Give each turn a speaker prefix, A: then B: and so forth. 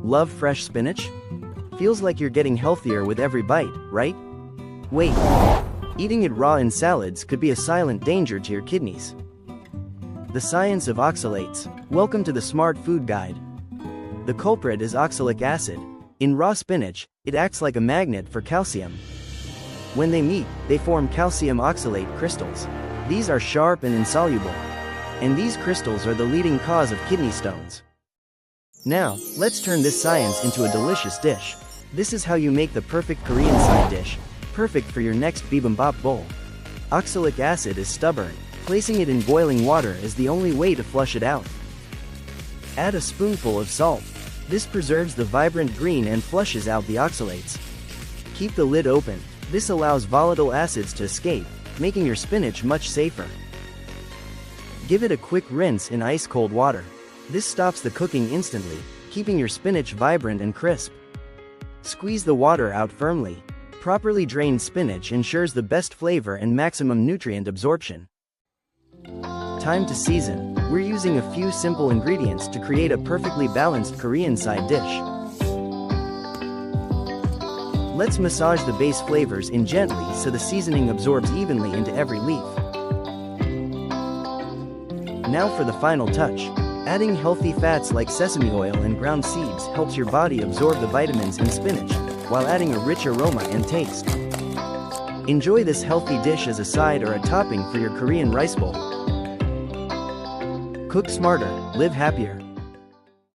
A: Love fresh spinach? Feels like you're getting healthier with every bite, right? Wait. Eating it raw in salads could be a silent danger to your kidneys. The science of oxalates. Welcome to the Smart Food Guide. The culprit is oxalic acid. In raw spinach, it acts like a magnet for calcium. When they meet, they form calcium oxalate crystals. These are sharp and insoluble. And these crystals are the leading cause of kidney stones. Now, let's turn this science into a delicious dish. This is how you make the perfect Korean side dish, perfect for your next bibimbap bowl. Oxalic acid is stubborn. Placing it in boiling water is the only way to flush it out. Add a spoonful of salt. This preserves the vibrant green and flushes out the oxalates. Keep the lid open. This allows volatile acids to escape, making your spinach much safer. Give it a quick rinse in ice-cold water. This stops the cooking instantly, keeping your spinach vibrant and crisp. Squeeze the water out firmly. Properly drained spinach ensures the best flavor and maximum nutrient absorption. Time to season. We're using a few simple ingredients to create a perfectly balanced Korean side dish. Let's massage the base flavors in gently so the seasoning absorbs evenly into every leaf. Now for the final touch. Adding healthy fats like sesame oil and ground seeds helps your body absorb the vitamins in spinach, while adding a rich aroma and taste. Enjoy this healthy dish as a side or a topping for your Korean rice bowl. Cook smarter, live happier.